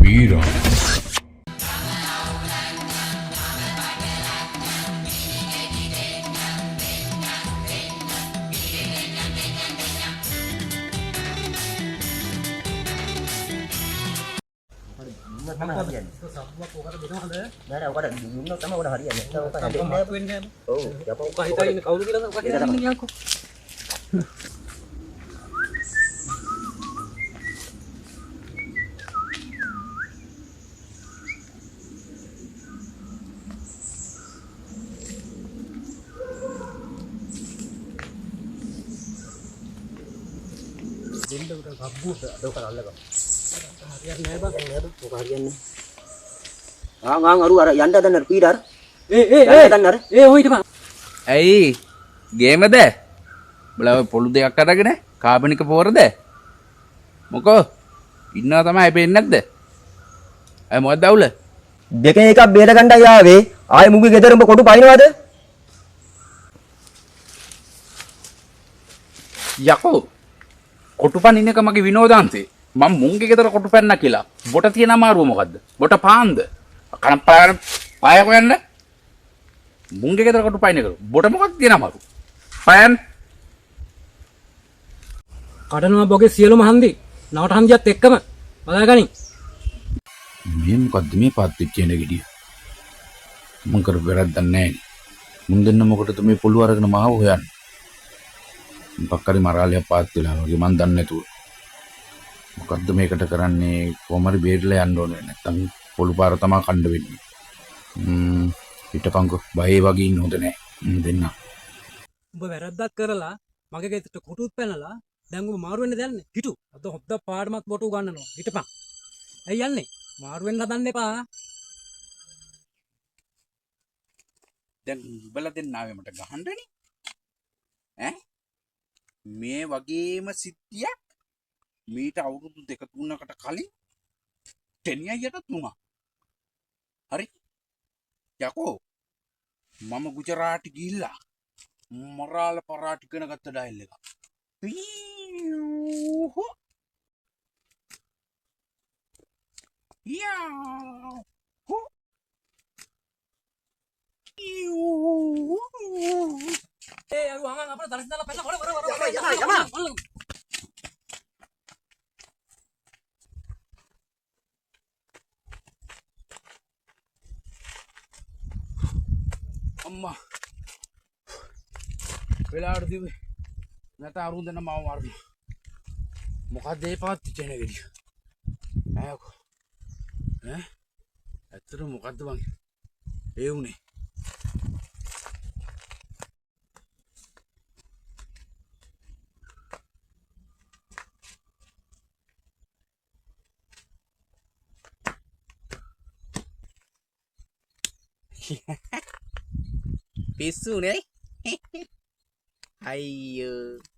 Mira. Sama harian. Nggak ada, ada jumlah sama udah harian ya. Kalau kan ada. Oh, siapa? Kita ini kau bilang apa kita ini aku. Dinda udah gabu Ada kan Allah kok. harian nih bang. Bukan harian nih. Ngang aru ada yanda dan pidar. ඔය හිටපන්. ඇයි ගේමද බලව පොළු දෙයක් අරගෙන කාබනික පෝරද මොකෝ ඉන්නවා තමයි පේන්නේ නැද්ද අය මොකක්ද අවුල දෙකෙන් එකක් බේර ගන්නයි ආවේ. ආයේ මුගේ ගෙදර උඹ කොටු පයින්නවද? යකෝ කොටු පනින්න එක මගේ විනෝදාංශේ මම මුංගේ ගෙදර කොටු පැන්නා කියලා බොට තියෙන අමාරුව මොකද්ද බොට පාන්ද කන පාය හොයන්න මුංගේ ගෙදර කොටු පයින්න කරු බොට මොකක්ද තියෙන අමාරුව පයන් කඩනවා බොගේ සියලුම හන්දි නවට හන්දියත් එක්කම බලාගනින්. මේ මොකද්ද මේ පාත් වෙච්ච එන ගෙඩිය මං කර වැරද්දක් නැහැ මුන් දෙන්න මොකටද මේ පොළු අරගෙන මාව හොයන්නේ පක්කරි මරාලිය පාත් වෙලා වගේ මන් දන්නේ නැතුව මොකද්ද මේකට කරන්නේ කොහමරි බේරලා යන්න ඕනේ නැත්තම් පොළු පාර තමයි කණ්ඩ වෙන්නේ හිටපන්කෝ බයේ වගේ ඉන්න හොඳ නැහැ දෙන්න උඹ වැරද්දක් කරලා මගේ ගෙදරට කොටුත් පැනලා දැන් උඹ මාරු වෙන්න දැන්නේ. හිටු. අද හොද්ද පාඩමක් බොටු ගන්නනවා. හිටපන්. ඇයි යන්නේ? මාරු වෙන්න හදන්න එපා. දැන් උඹලා දෙන්න ආවේ මට ගහන්නනේ ඈ මේ වගේම සිද්ධියක් මීට අවුරුදු 2-3කට කලින් ටෙනියයට තුනා හරි යකෝ මම ගුජරාටි ගිහිල්ලා මරාල පරාටි කරන ගත්ත ඩයල් එක අර වහන් අපර දරස් දාලා පැනලා වර අම්මා වෙලාවට දිවේ නැත අරුන් දෙන්න මාව මාරුනා මොකක්ද ඒ පාත් චෙන ගෙඩිය ඈකෝ ඈ ඇත්තට මොකද්ද බං ඒ උනේ පිස්සුනේ අයියෝ